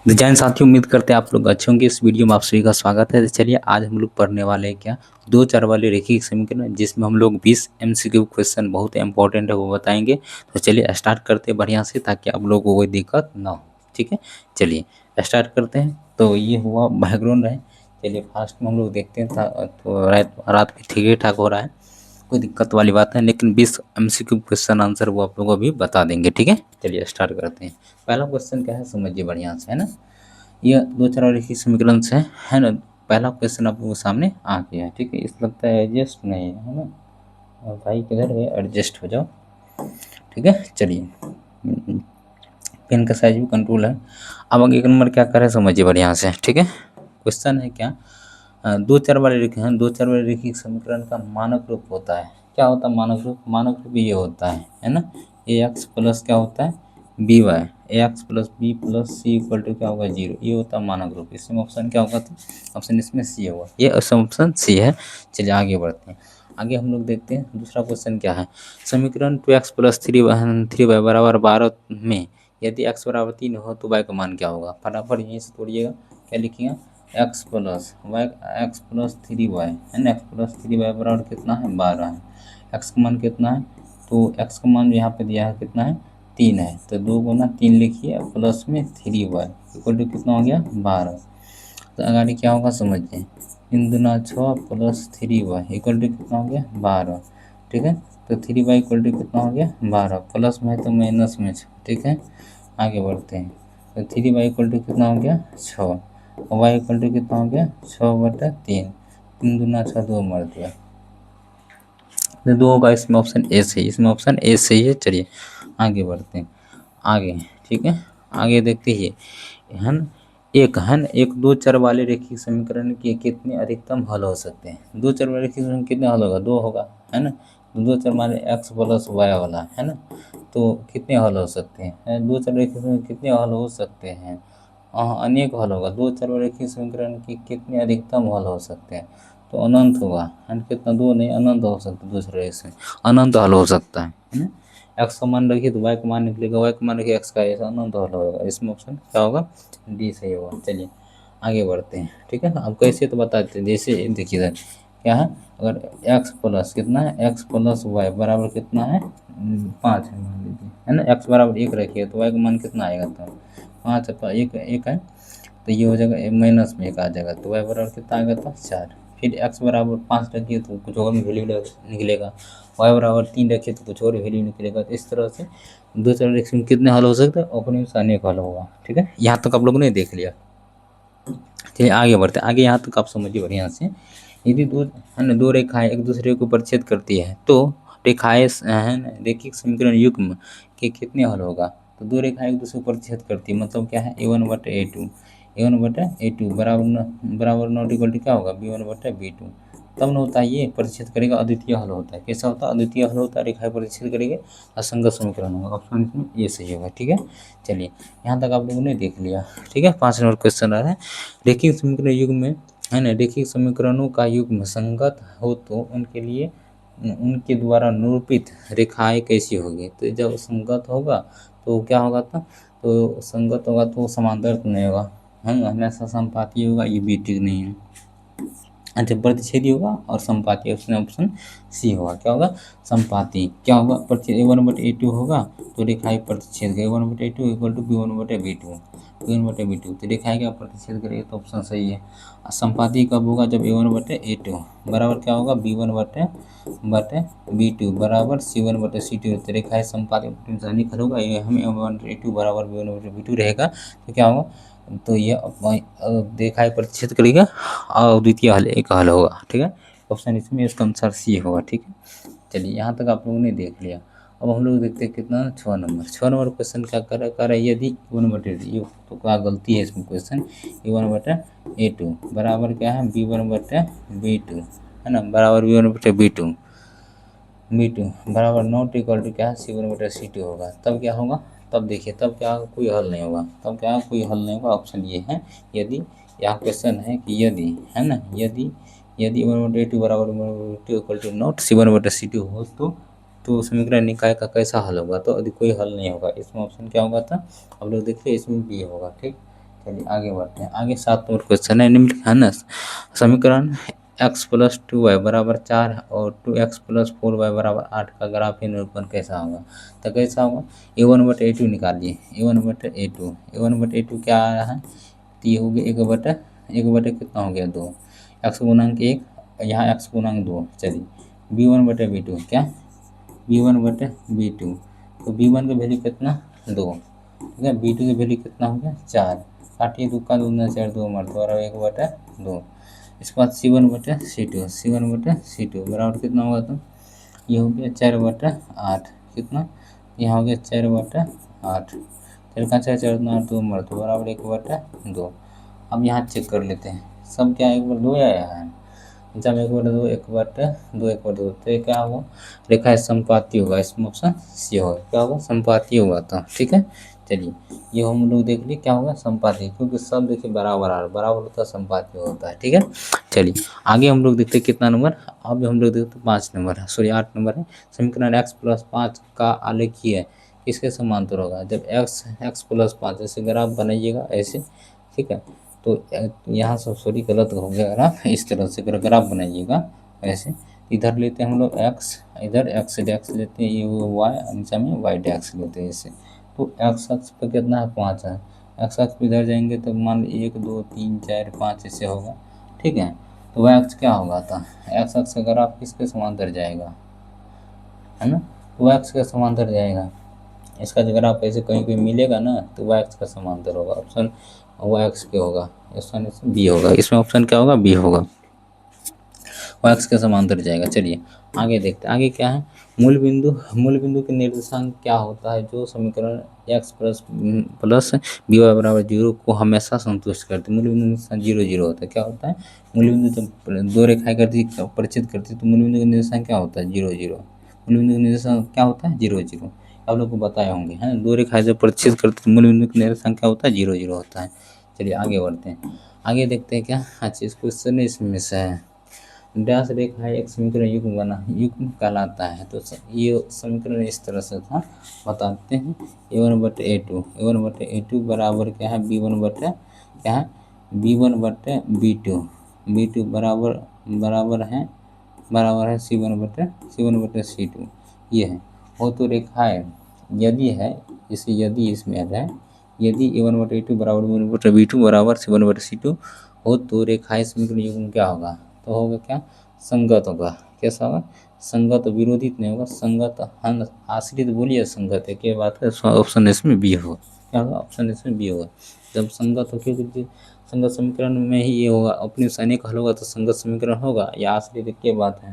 Design साथियों, उम्मीद करते हैं आप लोग अच्छे होंगे। इस वीडियो में आप सभी का स्वागत है। तो चलिए आज हम लोग पढ़ने वाले हैं क्या, दो चर वाले रैखिक समीकरण, जिसमें हम लोग 20 एमसीक्यू क्वेश्चन बहुत इंपॉर्टेंट है वो बताएंगे। तो चलिए स्टार्ट करते हैं बढ़िया से, ताकि आप लोगों को कोई दिक्कत ना हो। ठीक है, चलिए स्टार्ट करते हैं। तो ये हुआ बैकग्राउंड है। चलिए फास्ट में हम लोग देखते हैं तो रात भी ठीक ठाक हो रहा है, कोई दिक्कत वाली बात है। लेकिन 20 एमसीक्यू क्वेश्चन आंसर वो आप लोगों को भी बता देंगे। ठीक है, चलिए स्टार्ट करते हैं। पहला क्वेश्चन क्या है, समझिए बढ़िया से, है ना। यह दो चर रैखिक समीकरण से है ना। पहला क्वेश्चन आप लोगों के सामने आ गया है। ठीक है, इस लगता है एडजस्ट नहीं है ना। और भाई किधर है, एडजस्ट हो जाओ। ठीक है, चलिए पेन का साइज भी कंट्रोल है। अब आगे एक नंबर क्या करे समझिए बढ़िया से। ठीक है, क्वेश्चन है क्या, दो चर वाले रेखिक हैं, दो चर वाले रैखिक समीकरण का मानक रूप होता है। क्या होता है मानक रूप? मानक रूप ये होता है ना। ए एक्स प्लस क्या होता है, B Y, A X plus B plus C equal to क्या होगा, जीरो। ये होता है मानक रूप। इसमें ऑप्शन क्या होगा, तो ऑप्शन इसमें सी होगा। ये ऑप्शन सी है। चलिए आगे बढ़ते हैं। आगे हम लोग देखते हैं दूसरा क्वेश्चन क्या है। समीकरण 2x प्लस थ्री वाई बराबर 12 में यदि x बराबर 3 हो तो y का मान क्या होगा। फटाफट यहीं से तोड़िएगा। क्या लिखिएगा, X plus Y, X plus three Y है ना। एक्स प्लस थ्री वाई बराबर कितना है, 12 है। एक्स का मान कितना है, तो एक्स का मान यहाँ पे दिया है कितना है, 3 है। तो 2 गुना 3 लिखिए, प्लस में 3y इक्वल टू कितना हो गया, 12। तो आगे क्या होगा समझिए, 3 दूना 6 प्लस 3y इक्वल टू कितना हो गया, 12। ठीक है, तो 3y इक्वल टू कितना हो गया, 12। प्लस में तो माइनस में 6। ठीक है, आगे बढ़ते हैं। तो 3y इक्वल टू कितना हो गया, 6। वाई इक्वल टू कितना हो गया, 6/3। 3 दूना 6, 2 मर दिया। तो 2 होगा इसमें, ऑप्शन ए सही, इसमें ऑप्शन ए सही है। चलिए आगे बढ़ते हैं। आगे ठीक है, आगे देखते ही हन एक दो चर वाले रैखिक समीकरण के कितने अधिकतम हल हो सकते हैं। दो चर वाले रैखिक समीकरण कितने हल होगा, दो होगा, है ना। दो चर माने एक्स प्लस वाई वाला, है ना। तो कितने हल हो सकते हैं, दो चर रैखिक समीकरण कितने हल हो सकते हैं, अनेक हल होगा। दो चर रैखिक समीकरण के कितने अधिकतम हल हो सकते हैं, तो अनंत होगा। एंड कितना, दो नहीं, अनंत हो सकता है। दूसरे से अनंत हल हो सकता है ना। एक्स का मान रखिए तो वाई का मान निकलेगा, वाई का मान रखिए एक्स का, ऐसा अनंत हल होगा। इसमें ऑप्शन क्या होगा, डी सही होगा। चलिए आगे बढ़ते हैं। ठीक है, अब कैसे तो बताते हैं। जैसे देखिए सर क्या है, अगर एक्स प्लस कितना है, एक्स प्लस वाई बराबर कितना है, 5 है मान लीजिए, है ना। एक्स बराबर 1 रखिए तो वाई का मान कितना आएगा, तो 5 है, तो एक है, तो ये हो जाएगा माइनस में 1 आ जाएगा, तो वाई बराबर कितना आएगा, तो 4। फिर एक्स बराबर 5 रखिए तो कुछ और वैल्यू निकलेगा। वाई बराबर 3 रखिए तो कुछ और वैल्यू निकलेगा। तो इस तरह से दो चार रिएक्शन कितने हल हो सकते हैं, अपने में से अनेक हल होगा। ठीक है, यहाँ तक आप लोगों ने देख लिया। चलिए आगे बढ़ते हैं। आगे यहाँ तक आप समझिए बढ़िया से। यदि दो है ना, दो रेखाएं एक दूसरे को परिच्छेद करती है तो रेखाएं है ना, रैखिक समीकरण युग्म के कितने हल होगा। तो दो रेखाएं एक दूसरे को परिच्छेद करती है, मतलब क्या है, a1/a2, a1/a2 बराबर नॉट इक्वल टू क्या होगा, b1/b2। तब न होता है ये परिच्छेद करेगा, अद्वितीय हल होता है। कैसा होता है, अद्वितीय हल होता है, रेखाएं परिच्छेद करेंगे, असंगत समीकरण होगा। ऑप्शन इसमें ये सही होगा। ठीक है, चलिए यहाँ तक आप लोगों ने देख लिया। ठीक है, 5 नंबर क्वेश्चन आ रहा है। रैखिक समीकरण युग्म में है ना, रैखिक समीकरणों का युग्म संगत हो तो उनके लिए उनके द्वारा निरूपित रेखाएं कैसी होगी। तो जब संगत होगा तो क्या होगा, तो संगत होगा तो समांतर तो नहीं होगा, है ना, हमेशा संपाती होगा, ये भी ठीक नहीं है। अच्छा, प्रतिच्छेदी होगा और संपाती, ऑप्शन ऑप्शन सी होगा। क्या होगा, संपाती। क्या होगा, प्रतिच्छेद a1/a2 होगा तो रेखाएं प्रतिच्छेद करेगा, a1/a2 equal to b1/b2, b1/b2। तो रेखाएं क्या प्रतिच्छेद करेगा, तो ऑप्शन सही है। संपाती कब होगा, जब a1/a2 बराबर क्या होगा, b1/b2 बराबर c1/c2। तो रेखाएं संपाती निकल होगा, ये हमें a1/a2 बराबर b1/b2 रहेगा। तो क्या होगा, तो ये रेखाएं प्रतिच्छेद करेगा और द्वितीय हल एक हल होगा। ठीक है, ऑप्शन इसमें इसका आंसर सी होगा। ठीक है, चलिए यहाँ तक आप लोगों ने देख लिया। अब हम लोग देखते हैं कितना, 6 नंबर क्वेश्चन क्या कर रहा है, यदि a1/a2, तो क्या गलती है इसमें, क्वेश्चन a1/a2 बराबर क्या है, b1/b2, है ना, बराबर b1/b2 बराबर नॉट इक्वल टू क्या है, c1/c2 होगा। तब क्या होगा, तब देखिए, तब क्या होगा, कोई हल नहीं होगा। तब क्या कोई हल नहीं होगा, ऑप्शन ये है। यदि यहाँ क्वेश्चन है कि यदि, है ना, यदि a1/a2 बराबर b1/b2 equal to not c1/c2 हो तो समीकरण निकाय का कैसा हल होगा, तो यदि कोई हल नहीं होगा। इसमें ऑप्शन क्या होगा था, अब लोग देखिए, इसमें बी होगा। ठीक, चलिए आगे बढ़ते हैं। आगे 7 नंबर क्वेश्चन है, निम्नलिखित है ना समीकरण x प्लस 2y बराबर 4 और 2x प्लस 4y बराबर 8 का ग्राफीय निरूपण कैसा होगा। तो कैसा होगा, a1/a2 निकालिए, a1/a2, a1/a2 क्या आ रहा है, तो ये हो गया 1 बटे कितना हो गया 2, x गुणांक 1, यहाँ x गुणांक 2। चलिए b1/b2 क्या, b1/b2, तो b1 का वैल्यू कितना 2, ठीक है, b2 की वैल्यू कितना हो गया 4, काटिए 2 का 2 4 2 मरते और 1/2। इसके बाद C1/C2 बराबर कितना होगा, तो ये हो गया 4/8, कितना, यहाँ हो गया 4/8, 4 का 4 4 2 8 2 मरते बराबर 1/2। अब यहाँ चेक कर लेते हैं, सब क्या 1/2 आया है, जब 1/2 1/2 1/2, तो ये क्या होगा, रेखा समपाती होगा, इसमें ऑप्शन सी होगा, क्या होगा समपाती होगा। तो ठीक है, चलिए ये हम लोग देख लिए क्या होगा समपाती, क्योंकि सब देखिए बराबर बराबर होता है, समपाती होता है। ठीक है, चलिए आगे हम लोग देखते हैं कितना नंबर, अब हम लोग देखते हैं 5 नंबर है, सॉरी 8 नंबर है। समीकरण x+5 का आलेखीय किसके समांतर होगा। जब x+5 ऐसे ग्राफ बनाइएगा ऐसे, ठीक है, तो यहाँ सब सॉरी गलत हो गया ग्राफ, इस तरह से ग्राफ बनाइएगा ऐसे, इधर लेते हैं हम लोग x, इधर x डैक्स लेते हैं, ये y, नीचे में y डैक्स लेते हैं ऐसे, तो x अक्ष पर कितना है 5 है, x अक्ष पर इधर जाएंगे तो मान लीजिए 1 2 3 4 5 ऐसे होगा। ठीक है, तो y अक्ष क्या होगा, था x अक्ष अगर आप किसके समांतर जाएगा, है ना, तो y अक्ष के समांतर जाएगा, इसका अगर आप ऐसे कहीं पे मिलेगा ना तो y अक्ष का समांतर होगा, ऑप्शन y अक्ष क्या होगा, ऑप्शन बी होगा, इसमें ऑप्शन क्या होगा, बी होगा, y अक्ष के समांतर जाएगा। चलिए आगे देखते हैं, आगे क्या है, मूल बिंदु के निर्देशांक क्या होता है जो समीकरण x प्लस बी वाई बराबर 0 को हमेशा संतुष्ट करते हैं। मूल बिंदु निर्देशांक 0 0 होता है, क्या होता है, मूल बिंदु जब दो रेखाएं करती परिचित करती तो मूल बिंदु का निर्देशांक क्या होता है 0 0, मूल बिंदु का निर्देशांक क्या होता है 0 0, आप लोग को बताए होंगे, है दो रेखाएं जब परिचित करती तो मूल बिंदु का निर्देशांक क्या होता है 0 0 होता है। चलिए आगे बढ़ते हैं, आगे देखते हैं क्या, अच्छा इस क्वेश्चन इसमें से है, डैश रेखा एक समीकरण युग्म कहलाता है। तो ये समीकरण इस तरह से था, बताते हैं, a1/a2 बराबर क्या है, b1/b2 बराबर है c1/c2, ये है, वो तो रेखा है, यदि है, जैसे यदि इसमें है, यदि a1/a2 बराबर b1/b2 बराबर c1/c2 हो तो रेखाएं समीकरण युग्म क्या होगा, तो होगा क्या, संगत होगा, कैसा होगा, संगत, विरोधित नहीं होगा, संगत, हन आश्रित बोलिए संगत है, क्या बात है, ऑप्शन इसमें बी होगा, क्या होगा, ऑप्शन इसमें बी होगा, जब संगत हो, क्योंकि संगत समीकरण में ही ये होगा, अपने सैनिक हल होगा तो संगत समीकरण होगा, या आश्रित क्या बात है।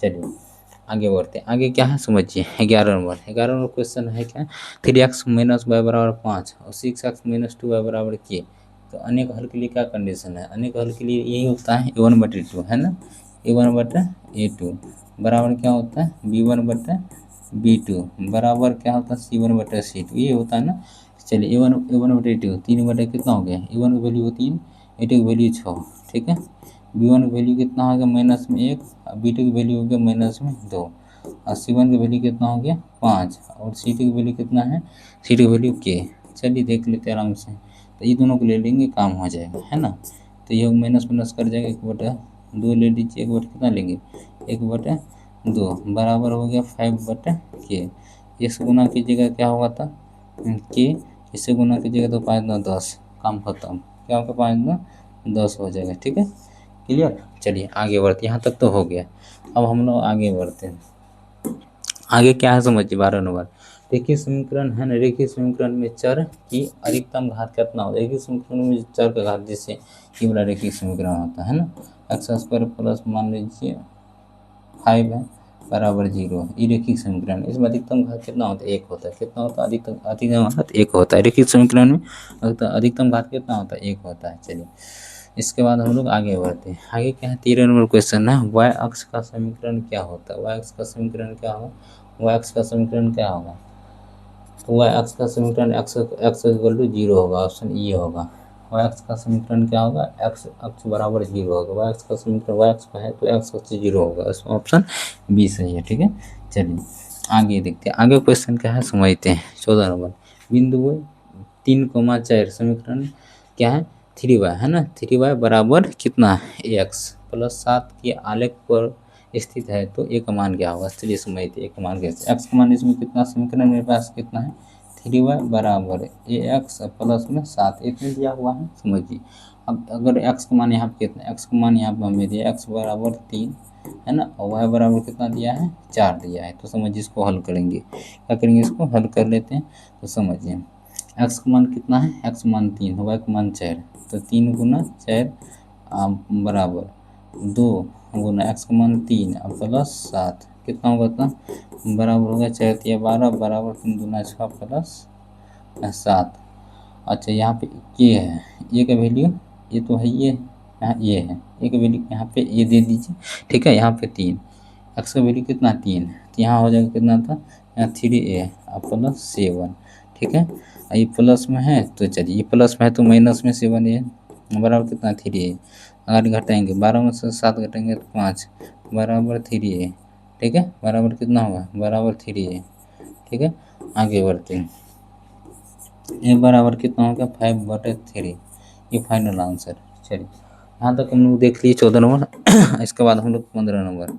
चलिए आगे बढ़ते हैं, आगे क्या है समझिए, 11 नंबर क्वेश्चन है क्या, 3x माइनस वाई बराबर 5 और 6x माइनस 2y बराबर के, तो अनेक हल के लिए क्या कंडीशन है, अनेक हल के लिए यही होता है a1/2, है ना, a1/a2 बराबर क्या होता है b1/b2 बराबर क्या होता है c1/c2, ये होता है ना। चलिए a1/a2 3 बटे कितना हो गया, a1 की वैल्यू 3, a2 की वैल्यू 6, ठीक है, b1 की वैल्यू कितना हो गया -1, b2 की वैल्यू हो गया -2, और c1 की वैल्यू कितना हो गया 5, और c2 की वैल्यू कितना है, c2 की वैल्यू k। चलिए देख लेते हैं आराम से, तो ये दोनों को ले लेंगे काम हो जाएगा, है ना, तो ये माइनस माइनस कर जाएगा, 1/2 ले लीजिए, 1 कितना लेंगे 1/2 बराबर हो गया 5/k, इससे गुना कीजिएगा क्या होगा था k, इससे गुना कीजिएगा तो 5 9 10, काम खत्म, क्या होगा 5 9 10 हो जाएगा। ठीक है, क्लियर। चलिए आगे बढ़ते, यहाँ तक तो हो गया, अब हम लोग आगे बढ़ते हैं, आगे क्या है समझिए 12 नंबर, रेखीय समीकरण है ना, रेखीय समीकरण में चर की अधिकतम घात कितना होता है, रेखीय समीकरण में चर का घात जैसे ये वाला रेखीय समीकरण होता है ना, x² प्लस मान लीजिए 5 है बराबर 0, ये रेखीय समीकरण, इसमें अधिकतम घात कितना होता है 1 होता है, कितना होता है अधिकतम घात 1 होता है, रेखीय समीकरण में अधिकतम घात कितना होता है 1 होता है। चलिए इसके बाद हम लोग आगे बढ़ते हैं, आगे क्या है 13 नंबर क्वेश्चन है, y अक्ष का समीकरण क्या होता है, y अक्ष का समीकरण क्या होगा, y अक्ष का समीकरण क्या होगा, तो y अक्ष का समीकरण x इक्वल टू 0 होगा, ऑप्शन ई होगा, y अक्ष का समीकरण क्या होगा, x अक्ष बराबर 0 होगा, y अक्ष का समीकरण y अक्ष है तो x अक्ष 0 होगा, इसमें ऑप्शन बी सही है। ठीक है, चलिए आगे देखते हैं, आगे क्वेश्चन क्या है समझते हैं, 14 नंबर, बिंदु 3,4 समीकरण क्या है 3y है ना, 3y बराबर कितना है x प्लस 7 के आलेख पर स्थित है तो ए का मान क्या होगा। चलिए समझते ए का मान कैसे, x का मान इसमें कितना समीकरण मेरे पास कितना है 3y बराबर ax प्लस में 7 इतने दिया हुआ है समझिए। अब अगर x का मान यहाँ पे कितना, x का मान यहाँ पे हमें दिया x बराबर 3 है ना, और y बराबर कितना दिया है 4 दिया है। तो समझिए इसको हल करेंगे, क्या करेंगे इसको हल कर लेते हैं। तो समझिए x का मान कितना है, x का मान 3 y का मान 4, तो 3 गुना 4 बराबर 2 गुना x का मान 3 और प्लस 7 कितना होगा इतना बराबर होगा 4 या 12 बराबर 3 गुना 6 प्लस 7। अच्छा यहाँ पे ये है, ये का वैल्यू ये तो है, ये यहाँ ये है, ये का वैल्यू यहाँ पे ये दे दीजिए ठीक है। यहाँ पे 3 x का वैल्यू कितना 3, तो यहाँ हो जाएगा कितना था यहाँ 3a और प्लस 7 ठीक है। ये प्लस में है तो चलिए, ये प्लस में है तो माइनस में 7a बराबर कितना 3a, अगर घटाएंगे 12 में से 7 घटाएंगे तो 5 बराबर 3a ठीक है, बराबर कितना होगा बराबर 3a ठीक है। आगे बढ़ते हैं, ए बराबर कितना होगा 5/3, ये फाइनल आंसर। चलिए यहाँ तक हम लोग देख लिए 14 नंबर इसके बाद हम लोग 15 नंबर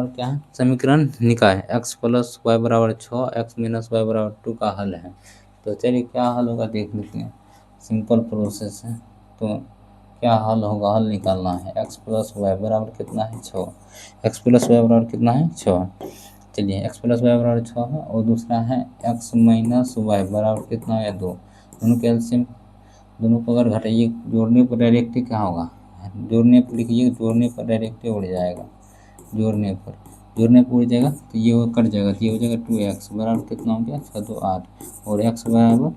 क्या है, समीकरण निकाय x प्लस वाई बराबर 6 x माइनस वाई बराबर 2 का हल है। तो चलिए क्या हल होगा देख लेते हैं, सिंपल प्रोसेस है। तो क्या हल होगा, हल निकालना है x प्लस वाई बराबर कितना है 6, x प्लस वाई बराबर कितना है 6। चलिए x प्लस वाई बराबर 6 है और दूसरा है x माइनस वाई बराबर कितना है 2, दोनों के एलसीएम दोनों को अगर घटाइए जोड़ने पर डायरेक्ट क्या होगा, जोड़ने पर लिखिए, जोड़ने पर डायरेक्ट उड़ जाएगा, जोड़ने पर उड़ जाएगा तो ये वो कट जाएगा, तो ये हो जाएगा 2x बराबर कितना हो गया 6 2 8 और x बराबर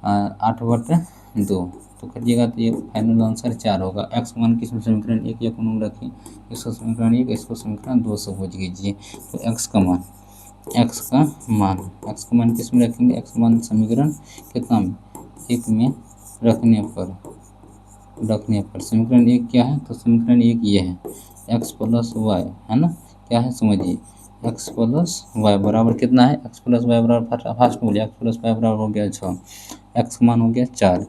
8/2 तो कटिएगा, तो ये फाइनल आंसर 4 होगा। x मान किस समीकरण 1 या कॉमन रखिए, इसको समीकरण 1 इसको समीकरण 2 से पूछ कीजिए। तो x का मान किस में रखेंगे, x मान समीकरण कितना में 1 में रखने पर समीकरण 1 क्या है, तो समीकरण 1 ये है x प्लस वाई है ना, क्या है समझिए x प्लस वाई बराबर कितना है, x प्लस वाई बराबर फास्ट बोलिए, x प्लस वाई बराबर हो गया 6, x का मान हो गया 4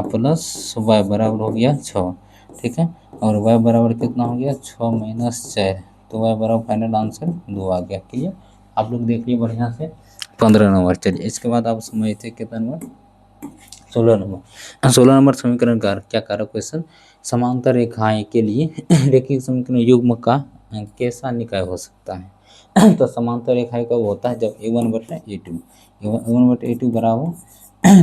प्लस वाई बराबर हो गया 6 ठीक है, और y बराबर कितना हो गया 6 माइनस 4, तो y बराबर फाइनल आंसर 2 आ गया। क्लियर, आप लोग देख लिए बढ़िया से 15 नंबर। चलिए इसके बाद आप समझते कितना नंबर 16 नंबर समीकरण का क्या कारक क्वेश्चन, समांतर रेखाएं के लिए रेखीय समीकरण युग्म का कैसा निकाय हो सकता है। तो समांतर रेखाएं कब होता है, जब a1/a2 बराबर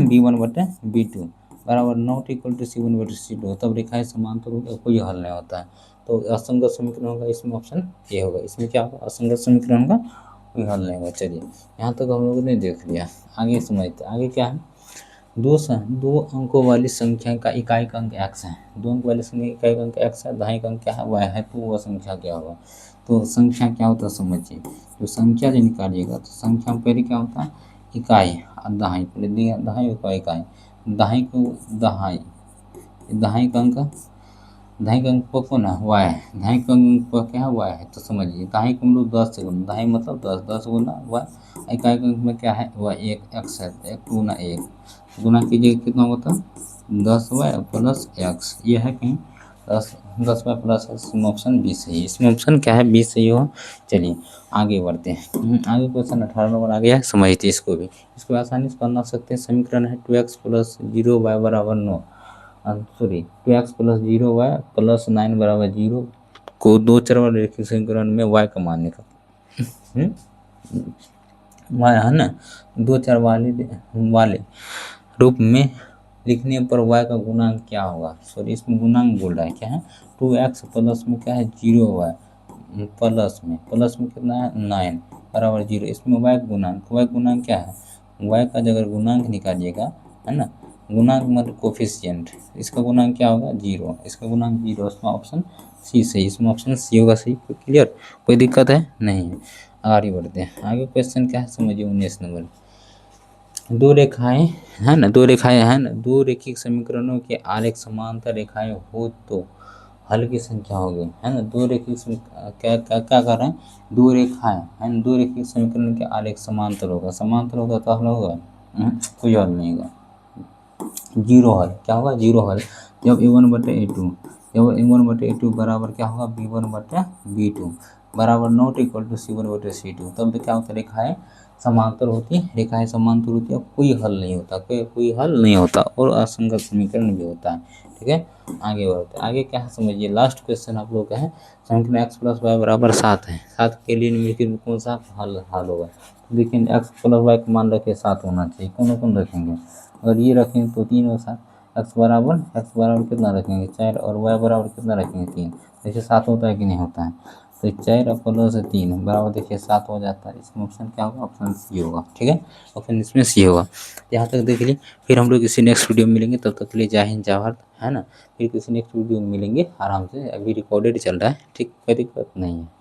b1/b2 बराबर नॉट इक्वल टू c1/c2 तब रेखाएं समांतर होगा, कोई हल नहीं होता है। तो असंगत समीकरण होगा, इसमें ऑप्शन ए होगा, इसमें क्या होगा असंगत समीकरण होगा, कोई हल नहीं होगा। चलिए यहाँ तक हम लोगों ने देख लिया, आगे समझते आगे क्या है, दो अंकों वाली संख्या का इकाई का अंक x है, 2 अंक वाली संख्या इकाई का अंक x है, दहाई का अंक क्या है y है, तो वह संख्या क्या होगा। तो संख्या क्या होता है समझिए, तो संख्या जो निकालिएगा तो संख्या में पहले क्या होता है इकाई और दहाई, पहले दिया दहाई और इकाई, दहाई को दहाई का अंक पर कौन है y है, दहाई का अंक पर क्या है y है। तो समझिए दहाई को हम लोग 10 से गुना, दहाई मतलब 10 गुना y, इकाई का अंक में क्या है y 1 x है, 1 गुना 1 गुना कीजिए कितना होता है 10y प्लस x, ये है कहीं 10y प्लस इसमें ऑप्शन 20 है, इसमें ऑप्शन क्या है 20 सही हो। चलिए आगे बढ़ते हैं, आगे क्वेश्चन 18 नंबर आ गया है, समझते इसको भी, इसको आसानी से बना सकते हैं। समीकरण है 2x प्लस 0y बराबर 9 2x प्लस 0y प्लस 9 बराबर 0 को दो चर वाले रेखीय समीकरण में y का मान निकाल y है ना, दो चर वाले रूप में लिखने पर y का गुणांक क्या होगा, सॉरी इसमें गुणांक बोल रहा है क्या है 2x प्लस में क्या है 0y प्लस में कितना है 9 बराबर 0, इसमें y गुणांक क्या है, y का अगर गुणांक निकालिएगा है ना, गुणांक मतलब कोफिशिएंट, इसका गुणांक क्या होगा 0, इसका गुणांक 0, इसमें ऑप्शन सी सही, इसमें ऑप्शन सी होगा सही। क्लियर, कोई दिक्कत है नहीं है। आगे बढ़ते हैं, आगे क्वेश्चन क्या है समझिए 19 नंबर, दो रेखाएं है ना, दो रेखिक समीकरणों के आलेख समांतर रेखाएं हो तो हल की संख्या होगी है ना, दो रेखिक क्या क्या कर रहे हैं, दो रेखाएं है ना, दो रेखिक समीकरण के आलेख समांतर होगा तो हल होगा, कोई हल नहीं होगा। जीरो हल क्या होगा, जीरो हल। जब a1/a2, जब a1/a2 बराबर क्या होगा, b1/b2 बराबर नॉट इक्वल टू c1/c2, तब क्या होता है, रेखाएं समांतर होती है, रेखाएं समांतर होती है, कोई हल नहीं होता, कोई हल नहीं होता और असंगत समीकरण भी होता है। ठीक है, आगे बढ़ते हैं। आगे क्या है समझिए, लास्ट क्वेश्चन आप लोग का है, समीकरण x + y बराबर 7 है। 7 के लिए निम्नलिखित में कौन सा हल होगा। लेकिन x + y का मान रखे 7 होना चाहिए, कौन कौन रखेंगे, अगर ये रखेंगे तो 3 और 7, x बराबर कितना रखेंगे 4 और y बराबर कितना रखेंगे 3। देखिए 7 होता है कि नहीं होता है, तो 4 प्लस 3 बराबर देखिए 7 हो जाता है। इसमें ऑप्शन क्या होगा, ऑप्शन सी होगा। ठीक है, ऑप्शन इसमें सी होगा। यहाँ तक देख लीजिए, फिर हम लोग किसी नेक्स्ट वीडियो में मिलेंगे, तब तक के लिए जय हिंद जय भारत, है ना। फिर किसी नेक्स्ट वीडियो में मिलेंगे आराम से, अभी रिकॉर्डेड चल रहा है, ठीक, कोई दिक्कत नहीं है।